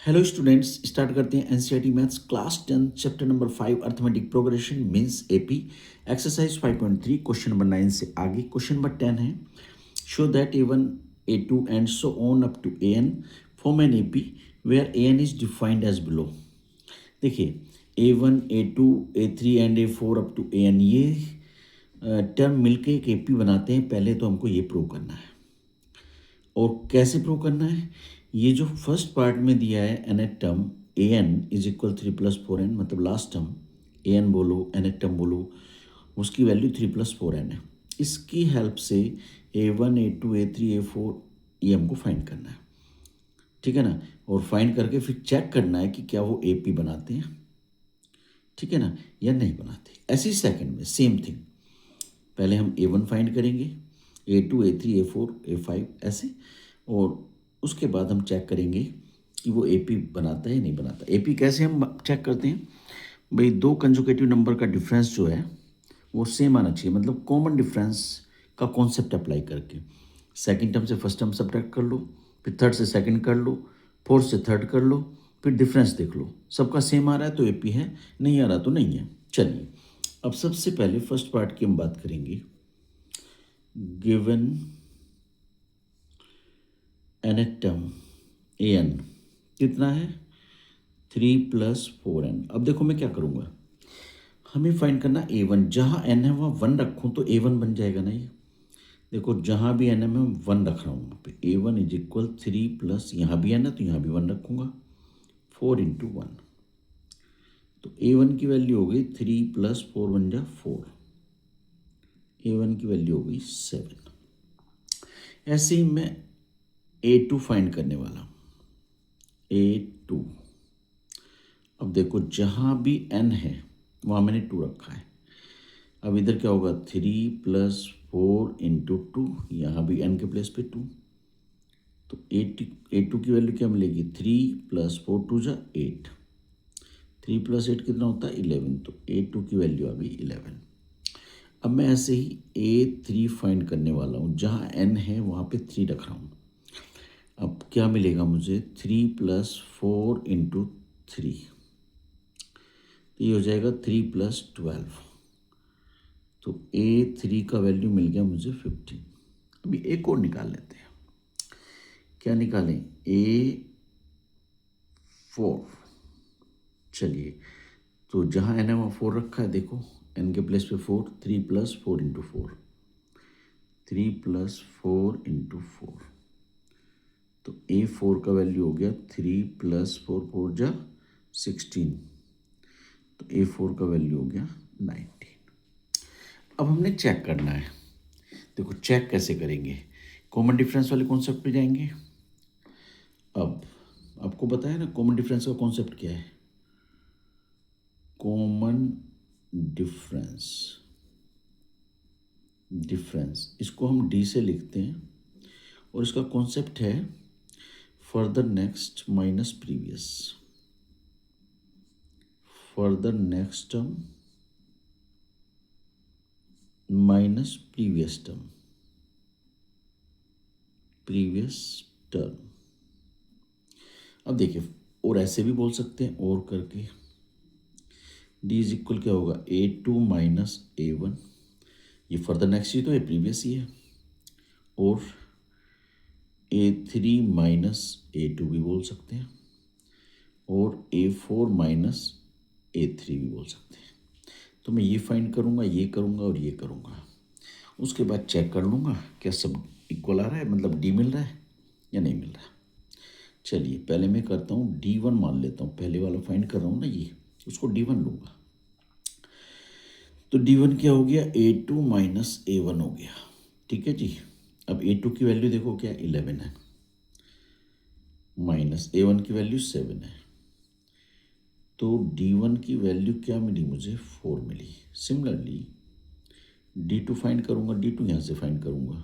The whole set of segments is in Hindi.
हेलो स्टूडेंट्स, स्टार्ट करते हैं NCERT maths class 10 chapter number 5 arithmetic progression means AP exercise 5.3 question number 9 से आगे। क्वेश्चन नंबर 10 है show that A1 A2 and so on up to AN form an AP where AN is defined as below. देखिए A1 A2 A3 and A4 up to AN ये टर्म मिलके एक एपी बनाते हैं। पहले तो हमको ये प्रूव करना है और कैसे प्रूव करना है। ये जो फर्स्ट पार्ट में दिया है nth term A N is equal 3+4n, मतलब लास्ट टर्म ए एन बोलो nth टर्म बोलो, उसकी वैल्यू 3+4n है। इसकी हेल्प से A1 A2 A3 A4 ये हमको फाइंड करना है, ठीक है ना। और फाइंड करके फिर चेक करना है कि क्या वो एपी बनाते हैं, ठीक है ना, या नहीं बनाते। ऐसे ही सेकंड में सेम थिंग, पहले हम A1 फाइंड करेंगे, A2 A3 A4 A5 ऐसे, और उसके बाद हम चेक करेंगे कि वो एपी बनाता है या नहीं बनाता। एपी कैसे हम चेक करते हैं भाई, दो कंजुगेटिव नंबर का डिफरेंस जो है वो सेम आना चाहिए, मतलब कॉमन डिफरेंस का कॉन्सेप्ट अप्लाई करके सेकंड टर्म से फर्स्ट टर्म सब्ट्रैक्ट कर लो, फिर थर्ड से सेकंड कर लो, फोर्थ से थर्ड कर लो, फिर डिफरेंस देख लो, सबका सेम आ रहा है तो एपी है, नहीं आ रहा तो नहीं है। चलिए अब सबसे पहले फर्स्ट पार्ट की हम बात करेंगे। Given nth term A N कितना है 3+4n। अब देखो मैं क्या करूँगा, हमें फाइंड करना A1, जहाँ n है वहाँ 1 रखूँ तो A1 बन जाएगा ना ये। देखो जहाँ भी n है मैं 1 रख रहा हूँ वहाँ पे A1 इज इक्वल 3+, यहाँ भी n है तो यहाँ भी 1 रखूँगा, 4×1, तो A1 की वैल्यू हो गई 3+4 बन जा 4, A1 की वैल्यू हो गई 7। ऐसे ही मैं A2 फाइंड करने वाला हूँ, A2। अब देखो जहाँ भी n है वहाँ मैंने 2 रखा है। अब इधर क्या होगा 3+4×2, यहाँ भी n के प्लेस पे 2, तो A2 की वैल्यू क्या मिलेगी 3+4 2 जा 8, 3+8 कितना होता है 11, तो A2 की वैल्यू आ गई 11। अब मैं ऐसे ही A3 फाइंड करने वाला हूँ, जहाँ n है वहाँ पे 3 रख रहा हूँ। अब क्या मिलेगा मुझे 3+4×3, तो ये हो जाएगा 3+12, तो A3 का वैल्यू मिल गया मुझे 15। अभी एक और निकाल लेते हैं, क्या निकालें A4। चलिए तो जहाँ n है वहाँ 4 रखा है, देखो n के प्लेस पे 4, 3+4×4, 3+4×4, तो A4 का वैल्यू हो गया 3+4 4 जा 16, तो A4 का वैल्यू हो गया 19। अब हमने चेक करना है, देखो चेक कैसे करेंगे, कॉमन डिफरेंस वाले कॉन्सेप्ट पे जाएंगे। अब आपको बताया ना कॉमन डिफरेंस का कॉन्सेप्ट क्या है, कॉमन डिफरेंस, इसको हम डी से लिखते हैं और इसका कॉन्सेप्ट है further next minus previous, further next term minus previous term, previous term. अब देखिए और ऐसे भी बोल सकते हैं, और करके डी इज इक्वल क्या होगा A2 माइनस A1, ये फर्दर नेक्स्ट ही तो है, प्रीवियस ही है, और A3 माइनस A2 भी बोल सकते हैं, और A4 माइनस A3 भी बोल सकते हैं। तो मैं ये फाइंड करूँगा, ये करूँगा और ये करूँगा, उसके बाद चेक कर लूँगा क्या सब इक्वल आ रहा है, मतलब डी मिल रहा है या नहीं मिल रहा। चलिए पहले मैं करता हूँ D1 मान लेता हूँ, पहले वाला फाइंड कर रहा हूँ ना ये, उसको D1 लूँगा, तो D1 क्या हो गया A2 माइनस A1 हो गया, ठीक है जी। अब A2 की वैल्यू देखो क्या 11 है, माइनस A1 की वैल्यू 7 है, तो D1 की वैल्यू क्या मिली मुझे 4 मिली। सिमिलरली D2 फाइंड करूँगा, D2 यहाँ से फाइंड करूँगा,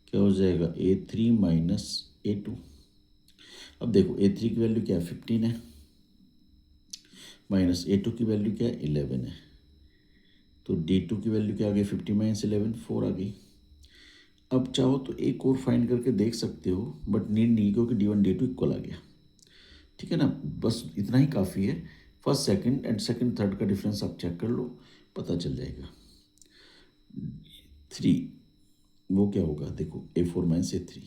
क्या हो जाएगा A3 माइनस A2। अब देखो A3 की वैल्यू क्या है 15 है, माइनस A2 की वैल्यू क्या है 11 है, तो D2 की वैल्यू क्या आ गई 50 माइनस 11 4 आ गई। अब चाहो तो एक और फाइंड करके देख सकते हो, बट नीड नहीं, क्योंकि D1 D2 इक्वल आ गया। ठीक है ना, बस इतना ही काफ़ी है। First second and second third का डिफरेंस आप चेक कर लो, पता चल जाएगा। 3 वो क्या होगा, देखो A4 minus A3,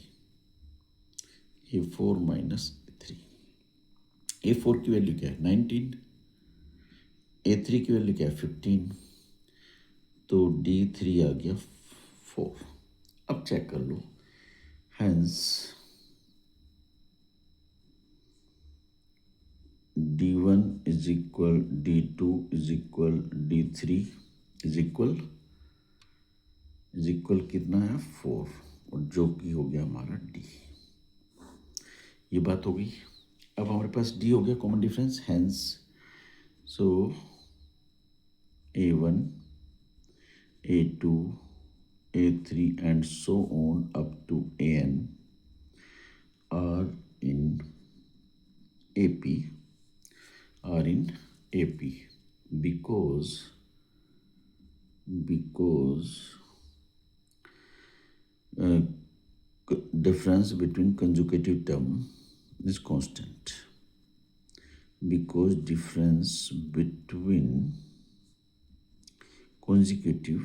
A4 minus A3। A4 की वैल्यू क्या है 19, A3 की वैल्यू क्या है 15, तो D3 आ गया 4। अब चेक कर लो, hence D1 is equal D2 is equal D3 is equal कितना है 4, और जो कि हो गया हमारा D। ये बात हो गई। अब हमारे पास D हो गया common difference, hence so A1 A2 A3 and so on up to AN are in AP are in AP because uh, difference between conjugative term is constant, because difference between consecutive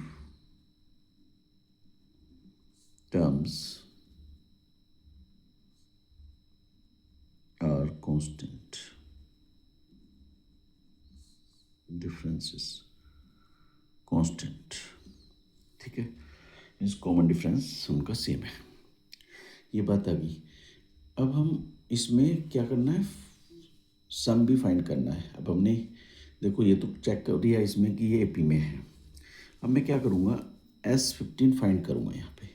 terms are constant, difference is constant। ठीक है, मीन्स कॉमन डिफरेंस उनका सेम है। ये बात आ गई। अब हम इसमें क्या करना है, सम भी फाइंड करना है। अब हमने देखो ये तो चेक कर दिया इसमें कि ये एपी में है। अब मैं क्या करूँगा, S15 फाइंड करूँगा यहाँ पे।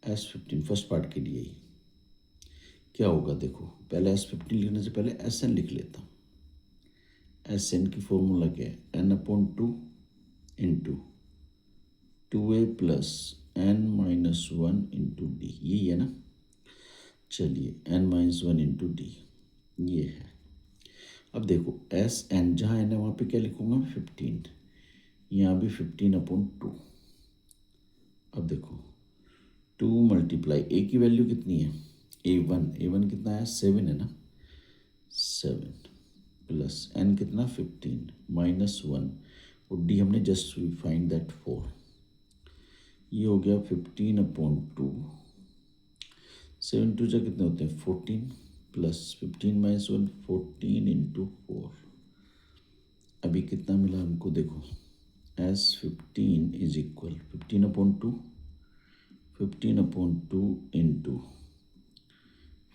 S15 फर्स्ट पार्ट के लिए ही क्या होगा, देखो पहले S15 लिखने से पहले SN लिख लेता हूँ। SN की फॉर्मूला क्या है, N/2 into 2A plus N-1 into D, यही है ना। चलिए N-1 इंटू डी ये है। अब देखो SN जहाँ N है वहाँ पे क्या लिखूँगा मैं 15, यहाँ भी 15/2। अब देखो 2 मल्टीप्लाई A की वैल्यू कितनी है A1 कितना है 7 है ना, 7 प्लस N कितना 15 -1, और D हमने जस्ट फाइंड दैट 4। ये हो गया 15/2, 7 2 जा कितने होते हैं 14, प्लस 15 -1 14 इंटू 4। अभी कितना मिला हमको, देखो S15 is equal 15/2 into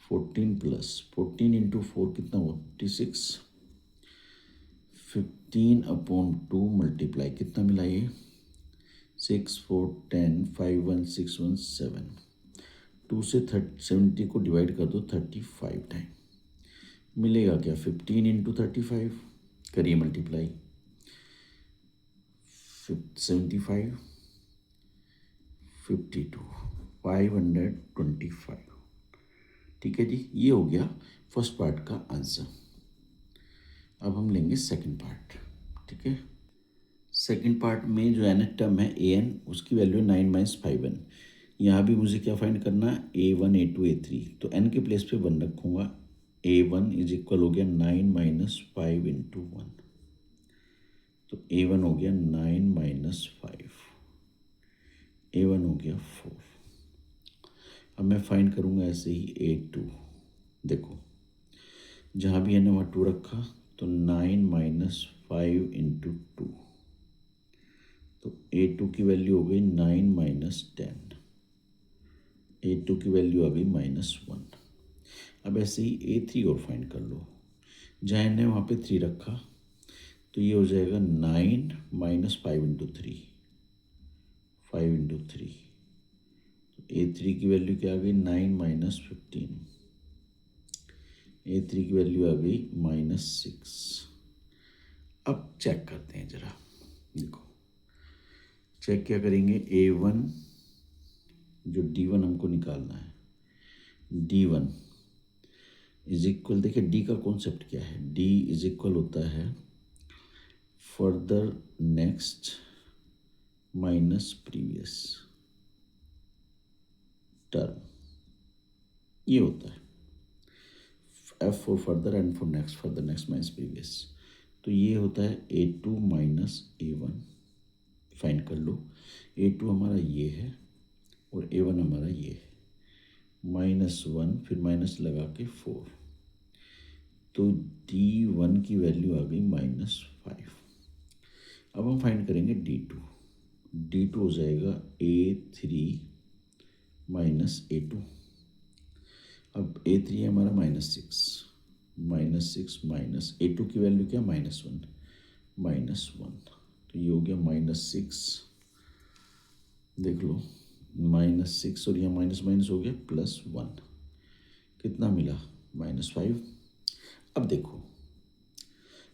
14 plus 14 into 4 कितना हुआ 56, 15/2 मल्टीप्लाई कितना मिला ये 6 4 10 5 1 6 1 7, 2 से 70 को डिवाइड कर दो 35 टाइम, मिलेगा क्या 15 इंटू 35, करिए मल्टीप्लाई 75 52 525। ठीक है जी, ये हो गया फर्स्ट पार्ट का आंसर। अब हम लेंगे सेकंड पार्ट। ठीक है, सेकंड पार्ट में जो एन टर्म है AN उसकी वैल्यू 9 - 5N। यहाँ भी मुझे क्या फाइंड करना है A1 A2 A3, तो N के प्लेस पे 1 रखूँगा। A1 इज इक्वल हो गया 9 - 5 इंटू 1, तो A1 हो गया 9 - 5, A1 हो गया 4। अब मैं फाइंड करूँगा ऐसे ही A2, देखो जहाँ भी मैंने वहाँ 2 रखा, तो 9 - 5 इंटू 2, तो A2 की वैल्यू हो गई 9 - 10, A2 की वैल्यू आ गई -1। अब ऐसे ही A3 और फाइंड कर लो, जहाँ मैंने वहाँ पे 3 रखा, तो ये हो जाएगा 9 - 5 इंटू 3, 5 इंटू 3, तो A3 की वैल्यू क्या आ गई 9 - 15, A3 की वैल्यू आ गई -6। अब चेक करते हैं जरा, देखो चेक क्या करेंगे, A1 जो D1 हमको निकालना है, D1 इज इक्वल, देखिए D का कॉन्सेप्ट क्या है, D इज इक्वल होता है further next minus previous term, ये होता है। F for further and for next minus previous. तो ये होता है A2 माइनस A1, फाइंड कर लो। A2 हमारा ये है और A1 हमारा ये है, -1 फिर माइनस लगा के 4, तो D1 की वैल्यू आ गई -5। अब हम फाइंड करेंगे D2। D2 हो जाएगा A3 माइनस A2। अब A3 है हमारा -6 माइनस A2 की वैल्यू क्या, -1, तो ये हो गया -6, देख लो -6 और यहाँ माइनस माइनस हो गया +1, कितना मिला -5। अब देखो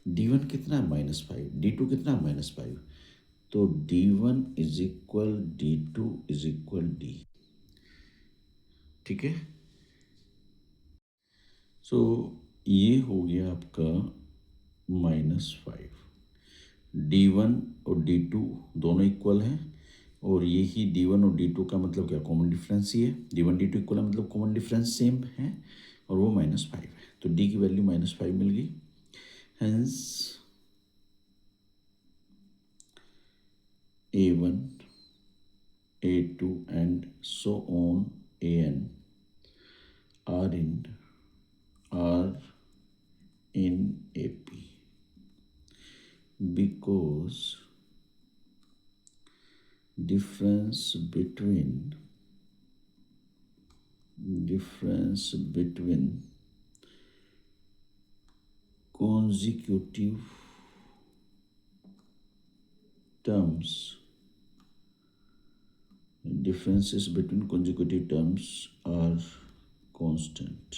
D1 कितना है -5, D2 कितना है -5, तो D1 is equal D2 is equal D, ठीक है। सो ये हो गया आपका -5। D1 और D2 दोनों इक्वल हैं, और यही D1 और D2 का मतलब क्या, कॉमन डिफरेंस ही है। D1 D2 इक्वल है मतलब कॉमन डिफरेंस सेम है, और वो -5 है, तो D की वैल्यू -5 मिल गई। Hence A1, A2 and so on AN are in AP because difference between consecutive terms differences between consecutive terms are constant,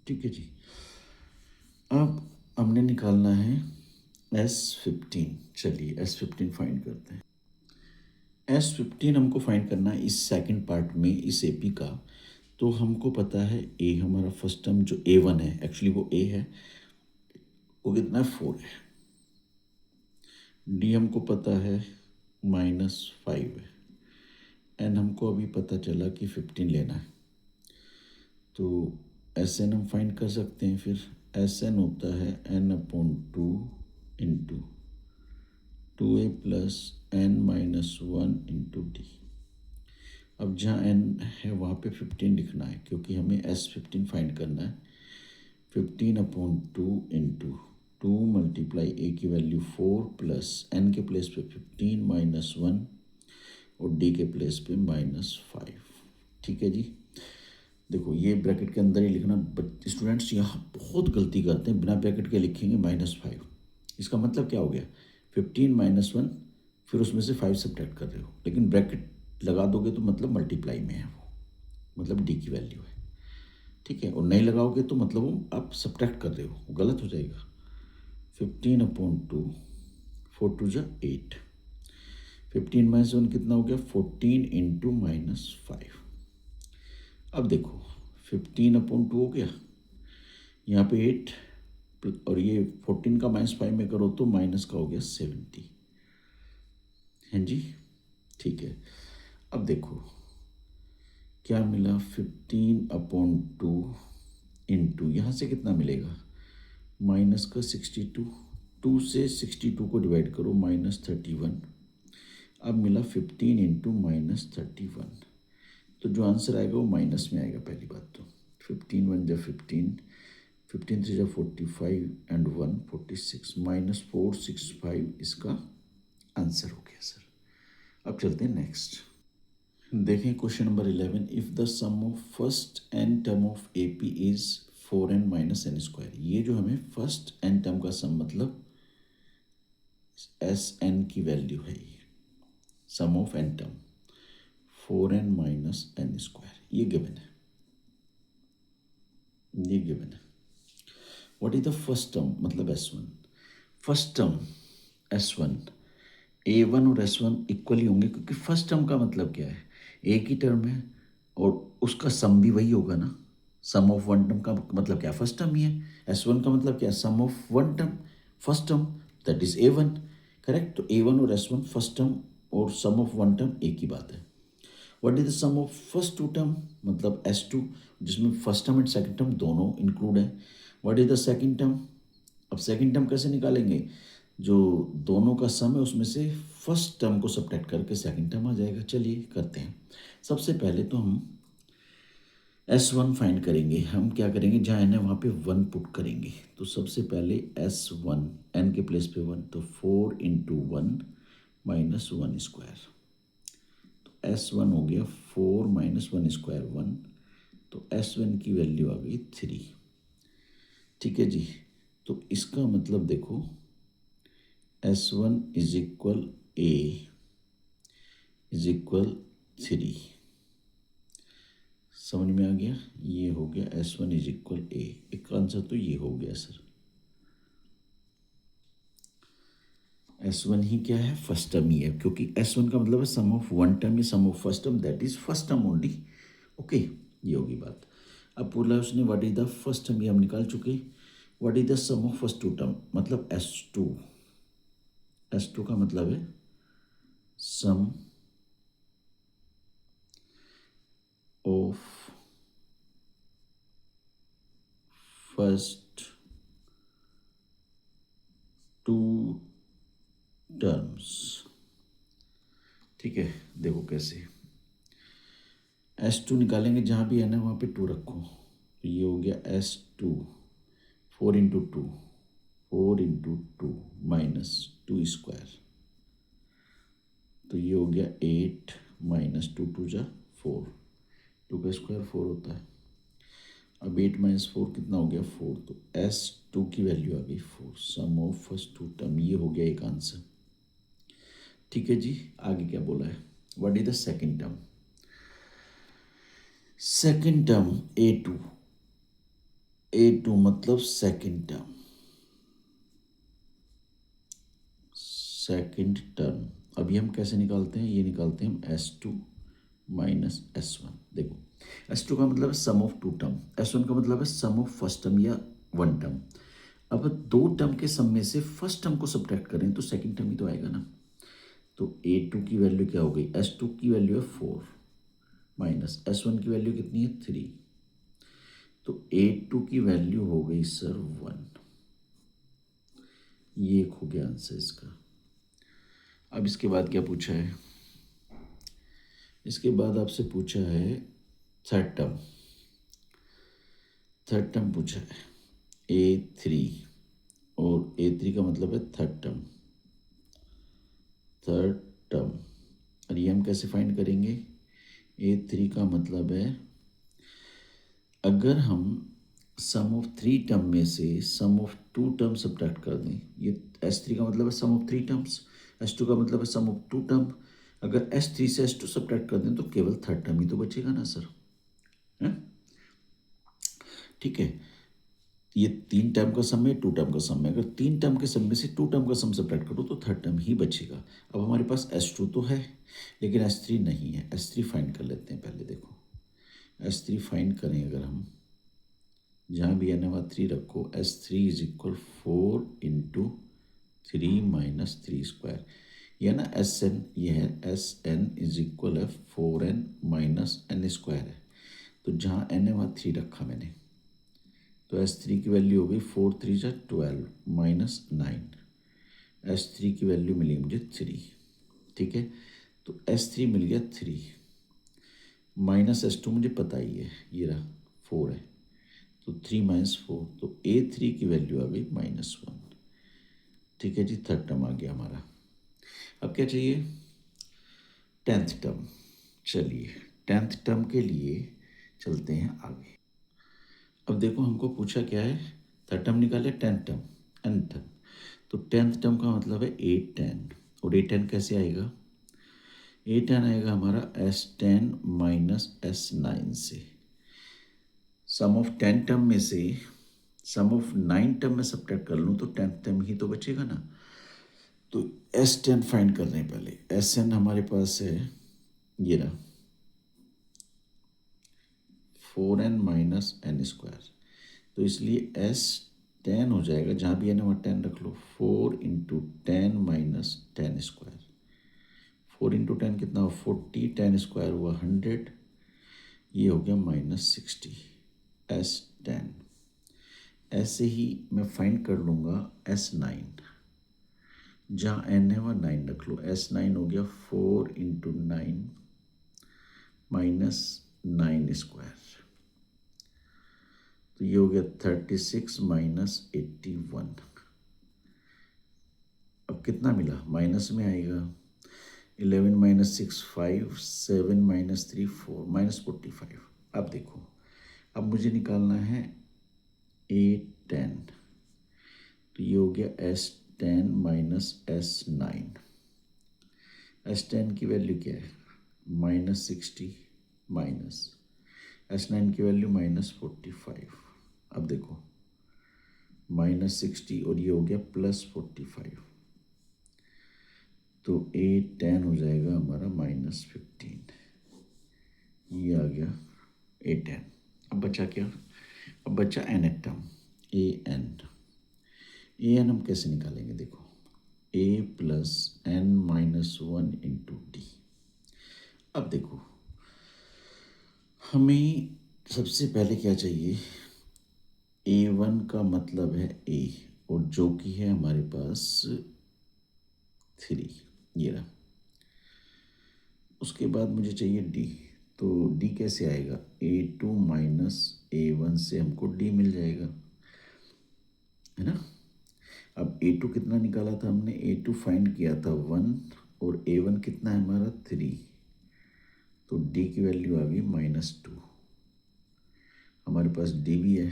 ठीक है जी। अब हमने निकालना है S15। चलिए S15 फाइंड करते हैं। S15 हमको फाइंड करना है इस सेकंड पार्ट में, इस AP का। तो हमको पता है A हमारा फर्स्ट टर्म जो A1 है, एक्चुअली वो A है, वो कितना है 4 है। D हमको पता है -5 है, एन हमको अभी पता चला कि 15 लेना है, तो SN हम फाइंड कर सकते हैं। फिर SN होता है n/2 into 2A + n-1 into D। अब जहाँ n है वहाँ पे 15 लिखना है, क्योंकि हमें S15 फाइंड करना है। 15/2 इंटू 2 मल्टीप्लाई A की वैल्यू 4 प्लस n के प्लेस पे 15 -1 और D के प्लेस पे -5, ठीक है जी। देखो ये ब्रैकेट के अंदर ही लिखना, बट स्टूडेंट्स यहाँ बहुत गलती करते हैं, बिना ब्रैकेट के लिखेंगे -5। इसका मतलब क्या हो गया, 15 -1 फिर उसमें से 5 सब्ट्रैक्ट कर रहे हो, लेकिन ब्रैकेट लगा दोगे तो मतलब मल्टीप्लाई में है वो, मतलब D की वैल्यू है, ठीक है। और नहीं लगाओगे तो मतलब वो आप सब्ट्रैक्ट कर रहे हो, वो गलत हो जाएगा। 15/2 4 2 = 8, 15 -1 कितना हो गया 14 इंटू -5। अब देखो 15/2 हो गया, यहाँ पे 8 और ये 14 का -5 में करो तो माइनस का हो गया 70, हैं जी, ठीक है। अब देखो क्या मिला, 15/2 इंटू यहाँ से कितना मिलेगा, माइनस का 62, 2 से 62 को डिवाइड करो -31, अब मिला 15 इंटू -31, तो जो आंसर आएगा वो माइनस में आएगा। पहली बात तो 15 1 = 15, 15 3 = 45 एंड 1 46, -465 इसका आंसर हो गया सर। अब चलते हैं नेक्स्ट, देखें question number 11। If the sum of first n term of AP is 4n - n², ये जो हमें फर्स्ट n टर्म का सम मतलब SN की वैल्यू है, ये सम of n term 4n - n², ये गिवन है, ये गिवन है। What is the first term मतलब S1, first term S1, A1 और S1 इक्वली होंगे, क्योंकि फर्स्ट टर्म का मतलब क्या है, एक ही टर्म है और उसका सम भी वही होगा ना। सम ऑफ वन टर्म का मतलब क्या, फर्स्ट टर्म ही है। S1 का मतलब क्या, sum of one term first term, that is A1, correct. तो A1 और S1 फर्स्ट टर्म और सम ऑफ वन टर्म एक ही बात है। What is the sum of first two term, मतलब S2 जिसमें first term and second term दोनों इंक्लूड है। What is the second term, अब सेकंड टर्म कैसे निकालेंगे, जो दोनों का सम है उसमें से फर्स्ट टर्म को सब्ट्रैक्ट करके सेकंड टर्म आ जाएगा। चलिए करते हैं। सबसे पहले तो हम S1 फाइंड करेंगे। हम क्या करेंगे, जहाँ n है वहाँ पे 1 पुट करेंगे। तो सबसे पहले S1 n के प्लेस पे 1, तो 4 इंटू 1 माइनस 1 स्क्वायर। तो S1 हो गया 4 माइनस 1 स्क्वायर 1, तो S1 की वैल्यू आ गई 3। ठीक है जी, तो इसका मतलब देखो S1 is equal A is equal 3। समझ में आ गया, ये हो गया S1 इज इक्वल A। एक आंसर तो ये हो गया सर। S1 ही क्या है, फर्स्ट टर्म ही है, क्योंकि S1 का मतलब है सम ऑफ वन टर्म या sum of first term, that is first term only. Okay, ये होगी बात। अब बोला उसने what is the first term, ये हम निकाल चुके। What is the sum of first two term, मतलब S2। S2 का मतलब है sum of first two terms. ठीक है, देखो कैसे S2 निकालेंगे, जहाँ भी है ना वहाँ पे 2 रखो। तो ये हो गया S2 4 into 2, 4 into 2 minus 2 square. तो ये हो गया 8 माइनस 2 टू जा 4, 2 का स्क्वायर 4 होता है। अब 8 माइनस 4 कितना हो गया 4, तो S2 की वैल्यू आ गई 4। सम ऑफ फर्स्ट टू टर्म, ये हो गया एक आंसर। ठीक है जी, आगे क्या बोला है, what is the second term. Second term A2, A2 मतलब सेकंड टर्म, सेकंड टर्म। अभी हम कैसे निकालते हैं, ये निकालते हैं हम S2 माइनस S1। देखो S2 का मतलब है sum of to term, S1 का मतलब है सम ऑफ फर्स्ट टर्म या वन टर्म। अब दो टर्म के सम में से फर्स्ट टर्म को सब्ट्रैक्ट करें तो सेकंड टर्म ही तो आएगा ना। तो A2 की वैल्यू क्या हो गई, S2 की वैल्यू है 4 माइनस S1 की वैल्यू कितनी है 3, तो A2 की वैल्यू हो गई सर 1। ये एक हो गया आंसर इसका। अब इसके बाद क्या पूछा है, इसके बाद आपसे पूछा है थर्ड टर्म। थर्ड टर्म पूछा है A3, और A3 का मतलब है थर्ड टर्म। थर्ड टर्म, और ये हम कैसे फाइंड करेंगे, A3 का मतलब है अगर हम सम ऑफ थ्री टर्म में से सम ऑफ टू टर्म सब्ट्रैक्ट कर दें, ये S3 का मतलब है sum of three terms, S2 का मतलब है सम ऑफ टू टर्म। अगर S3 से S2 सब्ट्रैक्ट कर दें तो केवल थर्ड टर्म ही तो बचेगा ना सर, है। ठीक है, ये तीन टर्म का सम है, टू टर्म का सम है। अगर तीन टर्म के सम में से टू टर्म का सम सब्ट्रैक्ट करो तो थर्ड टर्म ही बचेगा। अब हमारे पास S2 तो है लेकिन S3 नहीं है। S3 फाइंड कर लेते हैं पहले। देखो S3 फाइंड करें अगर हम, जहाँ भी एन वहाँ 3 रखो। S3 is equal 4 into 3 minus 3 square, ये ना SN, ये है SN इज इक्वल है 4n माइनस n स्क्वायर है। तो जहाँ n है वहाँ 3 रखा मैंने, तो S3 की वैल्यू हो गई 4 3 जा 12 माइनस 9। S3 की वैल्यू मिली मुझे 3। ठीक है, तो S3 मिल गया 3 माइनस S2 मुझे पता ही है, ये रहा 4 है, तो 3 माइनस 4, तो A3 की वैल्यू आ गई -1। ठीक है जी, थर्ड टर्म आ गया हमारा। अब क्या चाहिए, टेंथ टर्म। चलिए टेंथ टर्म के लिए चलते हैं आगे। अब देखो हमको पूछा क्या है, थर्ड टर्म निकाले, टेंथ टर्म, एन टर्म। तो टेंथ टर्म का मतलब है A10, और A10 कैसे आएगा, A10 आएगा हमारा S10 माइनस S9 से। सम ऑफ 10 टर्म में से सम ऑफ 9 टर्म में सब्ट्रैक्ट कर लूँ तो 10th टर्म ही तो बचेगा ना। तो S10 फाइंड कर रहे हैं पहले। SN हमारे पास है, ये रहा 4n माइनस n स्क्वायर, तो इसलिए S10 हो जाएगा, जहाँ भी है ना वहाँ 10 रख लो, 4 इंटू 10 माइनस 10 स्क्वायर। 4 × 10 कितना हुआ 40, 10² हुआ 100, ये हो गया -60 S10। ऐसे ही मैं फाइंड कर लूँगा S9, जहाँ n है वहाँ 9 रख लो। S9 हो गया 4 × 9 -9², तो ये हो गया 36 -81। अब कितना मिला, माइनस में आएगा। 11 - 6 5, 7 - 3 4, -45। अब देखो, अब मुझे निकालना है A10, तो ये हो गया S10 - S9। S10 की वैल्यू क्या है -60 माइनस S9 की वैल्यू -45। अब देखो -60 और ये हो गया +45, तो A10 हो जाएगा हमारा -15। ये आ गया A10। अब बचा क्या, अब बचा nth टर्म an हम कैसे निकालेंगे, देखो a + n - 1 × d। अब देखो हमें सबसे पहले क्या चाहिए, A1 का मतलब है a, और जो कि है हमारे पास 3, ये रहा। उसके बाद मुझे चाहिए d, तो d कैसे आएगा, A2 - A1 से हमको d मिल जाएगा, है ना। अब A2 कितना निकाला था हमने, A2 फाइंड किया था 1, और A1 कितना है हमारा 3, तो d की वैल्यू आ गई -2। हमारे पास d भी है,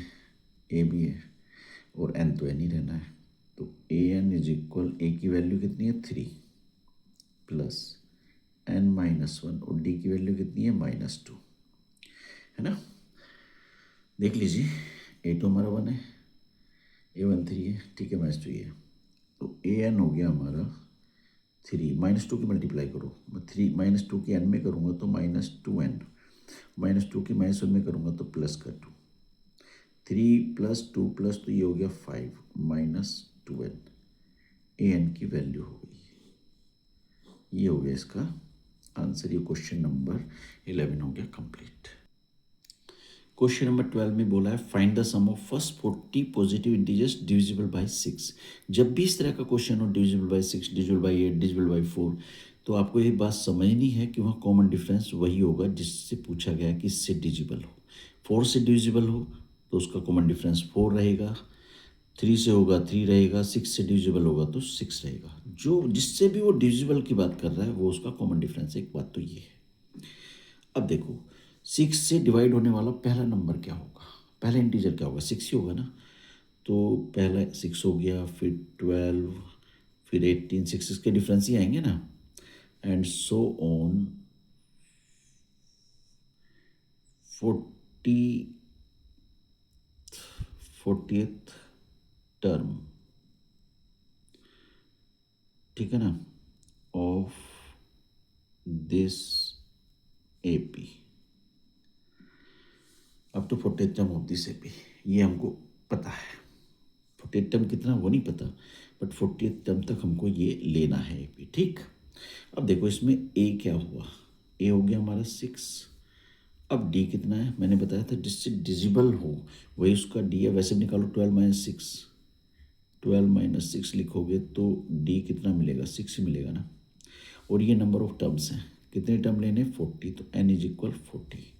a भी है, और n तो n ही रहना है, तो an = a की वैल्यू कितनी है 3 प्लस n - 1, और d की वैल्यू कितनी है -2, है ना। देख लीजिए, A2 हमारा 1 है, A1 3 है, ठीक है, -2 ये है, तो an हो गया हमारा 3, -2 की मल्टीप्लाई करो, 3 -2 की n में करूँगा तो -2n, -2 की -1 में करूँगा तो +2, 3 + 2 + तो ये हो गया 5 -2n, an की वैल्यू हो गई। ये हो गया इसका आंसर, ये क्वेश्चन नंबर 11 हो गया कंप्लीट। क्वेश्चन नंबर 12 में बोला है find the sum of first 40 positive integers divisible by 6। जब भी इस तरह का क्वेश्चन हो, divisible by 6, divisible by 8, divisible by 4, तो आपको ये बात समझनी है कि वहाँ कॉमन डिफरेंस वही होगा जिससे पूछा गया है कि इससे डिविजिबल हो। 4 से डिविजिबल हो तो उसका कॉमन डिफरेंस 4 रहेगा, 3 से होगा 3 रहेगा, 6 से डिविजिबल होगा तो 6 रहेगा। जो जिससे भी वो डिविजिबल की बात कर रहा है वो उसका कॉमन डिफरेंस है। एक बात तो ये है। अब देखो 6 से डिवाइड होने वाला पहला नंबर क्या होगा, पहला इंटीजर क्या होगा, 6 ही होगा ना। तो पहला 6 हो गया, फिर 12, फिर 18, 6 के डिफरेंस ही आएंगे ना, and so on 40 40th term, ठीक है ना, ऑफ दिस AP अब तो 40th term of this AP, ये हमको पता है। 40th टर्म कितना वो नहीं पता, बट 40th टर्म तक हमको ये लेना है AP, ठीक। अब देखो इसमें A क्या हुआ, A हो गया हमारा 6। अब D कितना है, मैंने बताया था जिससे डिजिबल हो वही उसका D है। वैसे भी निकालो 12 - 6 लिखोगे तो D कितना मिलेगा, 6 ही मिलेगा ना। और ये नंबर ऑफ टर्म्स हैं, कितने टर्म लेने, 40, तो n = 40।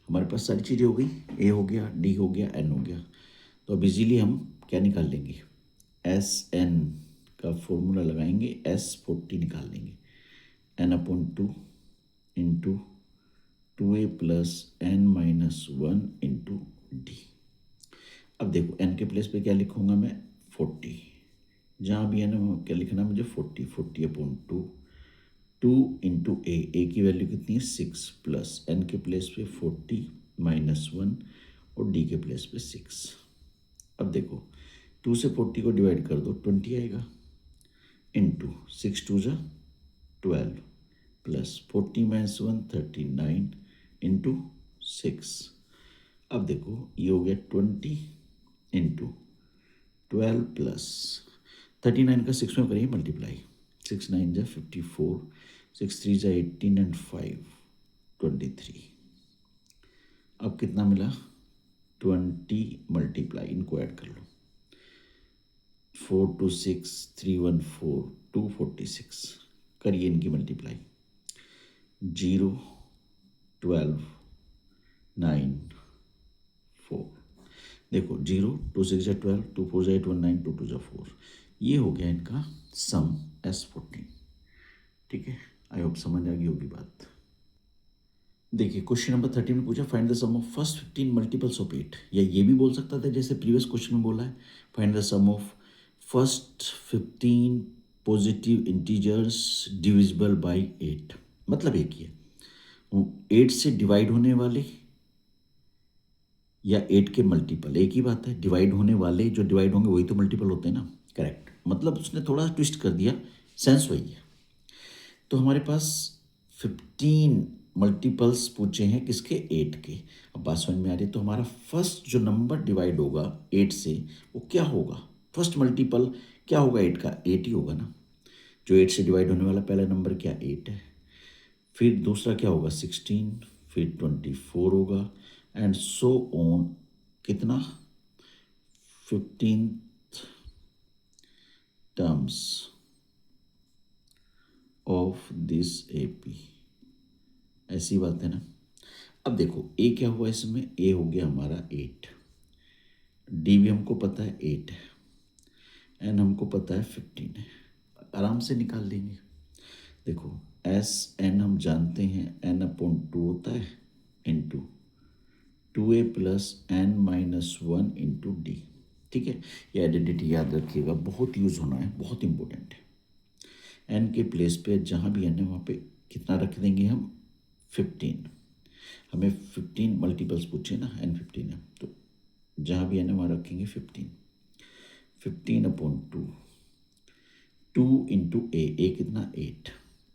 हमारे पास सारी चीज़ें हो गई, A हो गया, D हो गया, n हो गया। तो अब इजीली हम क्या निकाल लेंगे, SN का फॉर्मूला लगाएंगे, S40 निकाल लेंगे, n/2 into 2a + n - 1 into D। अब देखो n के प्लेस पे क्या लिखूंगा मैं, 40, जहाँ भी है ना क्या लिखना मुझे, 40/2, 2 इंटू a की वैल्यू कितनी है 6, प्लस n के प्लेस पे 40 - 1 और d के प्लेस पे 6। अब देखो 2 से 40 को डिवाइड कर दो 20 आएगा, इंटू 6 2 ज़ा 12 प्लस 40 - 1 39 इंटू 6। अब देखो ये हो गया 20 इंटू 12 प्लस 39 का 6 में करिए मल्टीप्लाई, 6 9 ज़ा 54, 6 3 जा 18 एंड 5 23। अब कितना मिला 20 मल्टीप्लाई, इनको ऐड कर लो 4 2 6 3 1 4 246, करिए इनकी मल्टीप्लाई 0 12 9 4। देखो 0 2 6 जा 12 2 4 जा 8 1 9 2 2 जा 4, ये हो गया इनका सम S14। ठीक है, आई होप समझ आ गई होगी बात। देखिए क्वेश्चन नंबर 13 में पूछा find the sum of first 15 multiples of 8, या ये भी बोल सकता था जैसे प्रीवियस क्वेश्चन में बोला है find the sum of first 15 positive integers divisible by 8। मतलब एक ही है, 8 से डिवाइड होने वाले या 8 के मल्टीपल, एक ही बात है। डिवाइड होने वाले जो डिवाइड होंगे वही तो मल्टीपल होते हैं ना, करेक्ट। मतलब उसने थोड़ा ट्विस्ट कर दिया, सेंस वही है। तो हमारे पास 15 मल्टीपल्स पूछे हैं किसके 8 के। अब बात समझ में आ रही है। तो हमारा फर्स्ट जो नंबर डिवाइड होगा 8 से वो क्या होगा, फर्स्ट मल्टीपल क्या होगा 8 का, 8 ही होगा ना। जो 8 से डिवाइड होने वाला पहला नंबर क्या 8 है, फिर दूसरा क्या होगा 16, फिर 24 होगा एंड सो ऑन, कितना 15 टर्म्स ऑफ दिस AP। ऐसी बात है ना। अब देखो ए क्या हुआ इसमें, ए हो गया हमारा 8, डी भी हमको पता है 8 है, एन हमको पता है 15 है, आराम से निकाल लेंगे। देखो एस एन हम जानते हैं n/2 होता है into 2a plus n minus 1 into D. ठीक है, ये आइडेंटिटी याद रखिएगा, बहुत यूज होना है, बहुत इंपॉर्टेंट है। n के प्लेस पे जहाँ भी n है वहाँ पे कितना रख देंगे हम 15। हमें 15 मल्टीपल्स पूछे ना, n15 है तो जहाँ भी n है वहाँ रखेंगे 15/2 2 इंटू ए कितना 8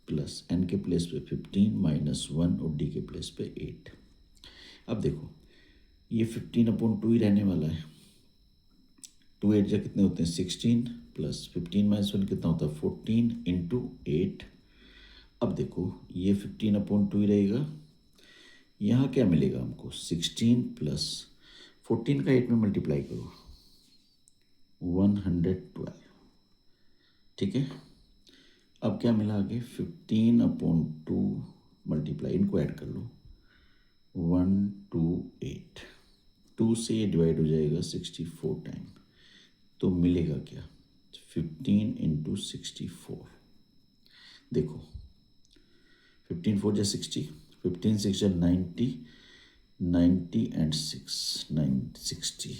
प्लस n के प्लेस पे 15 माइनस 1 और d के प्लेस पे 8। अब देखो ये 15/2 ही रहने वाला है, 2 8 जा कितने होते हैं 16 प्लस 15 माइनस 1 कितना होता है 14 इंटू 8। अब देखो ये 15/2 ही रहेगा, यहाँ क्या मिलेगा हमको 16 प्लस 14 का 8 में मल्टीप्लाई करो 112। ठीक है, अब क्या मिला आगे 15/2 मल्टीप्लाई, इनको ऐड कर लो 128, 2 से ये डिवाइड हो जाएगा 64 टाइम, तो मिलेगा क्या 15 इंटू 64। देखो 15 4 जा 60, 15 6 जा 90, 90 एंड 6 960।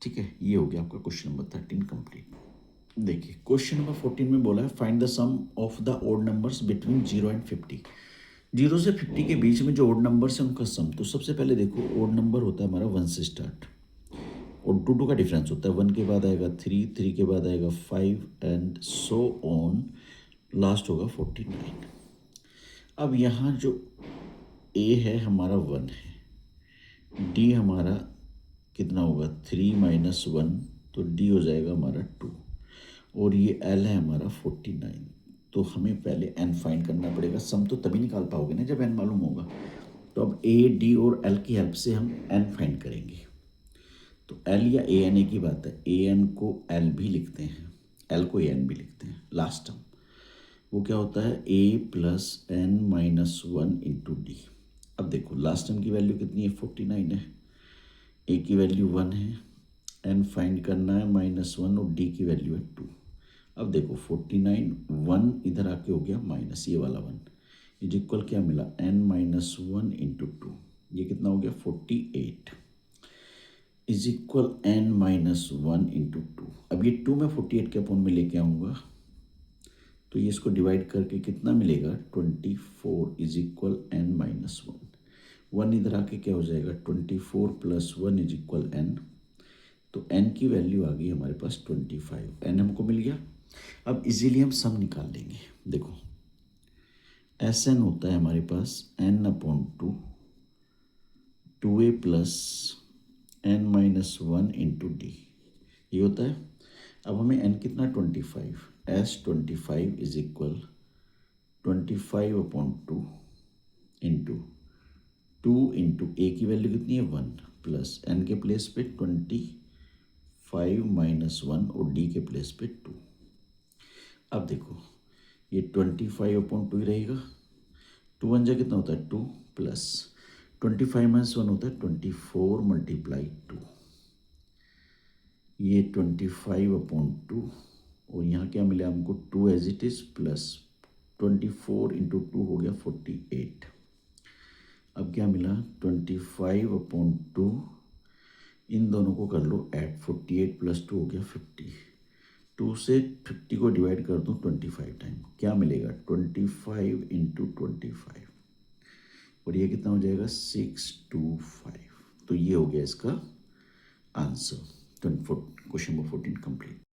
ठीक है, ये हो गया आपका क्वेश्चन नंबर 13 कंप्लीट। देखिए क्वेश्चन नंबर 14 में बोला है find the sum of the odd numbers between 0 and 50। 0 से 50 के बीच में जो ऑड नंबर्स हैं उनका सम। तो सबसे पहले देखो ऑड नंबर होता है हमारा 1 से स्टार्ट, और 2 2 का डिफरेंस होता है, 1 के बाद आएगा 3, 3 के बाद आएगा 5 एंड सो ऑन, लास्ट होगा 49। अब यहाँ जो ए है हमारा 1 है, डी हमारा कितना होगा 3 माइनस 1, तो डी हो जाएगा हमारा 2, और ये एल है हमारा 49। तो हमें पहले एन फाइंड करना पड़ेगा, सम तो तभी निकाल पाओगे ना जब एन मालूम होगा। तो अब ए डी और एल की हेल्प से हम एन फाइंड करेंगे। तो एल या ए एन एक ही बात है, ए एन को एल भी लिखते हैं, एल को ए एन भी लिखते हैं। लास्ट टर्म वो क्या होता है A plus N minus 1 into D. अब देखो लास्ट टर्म की वैल्यू कितनी है 49 है, ए की वैल्यू 1 है, एन फाइंड करना है -1 और डी की वैल्यू है 2। अब देखो 49 1 इधर आके हो गया माइनस ये वाला 1, इज इक्वल क्या मिला n माइनस 1 इंटू 2, ये कितना हो गया 48 is equal n minus 1 into 2। अब ये 2 मैं 48 के अपोन में लेके आऊँगा तो ये इसको डिवाइड करके कितना मिलेगा 24 इज इक्वल n माइनस 1 इधर आके क्या हो जाएगा 24 प्लस 1 इज इक्वल n। तो n की वैल्यू आ गई हमारे पास 25, n हमको मिल गया। अब इजीली हम सम निकाल लेंगे। देखो एस एन होता है हमारे पास n/2 2a plus n minus 1 into D, ये होता है। अब हमें n कितना 25, S25 is equal 25/2 into 2 into A की वैल्यू कितनी है 1 प्लस एन के प्लेस पे 25 माइनस 1 और डी के प्लेस पे 2। अब देखो ये 25/2 ही रहेगा, 2 1 जा कितना होता है 2 प्लस 25 माइनस 1 होता है 24 मल्टीप्लाई 2, ये 25/2 और यहाँ क्या मिला हमको 2 as it is plus 24 into 2 हो गया 48। अब क्या मिला 25/2, इन दोनों को कर लो ऐड, 48 प्लस 2 हो गया 50, 2 से 50 को डिवाइड कर दूँ 25 टाइम, क्या मिलेगा 25 इंटू 25 और ये कितना हो जाएगा 625। तो ये हो गया इसका आंसर। Question number 14 complete.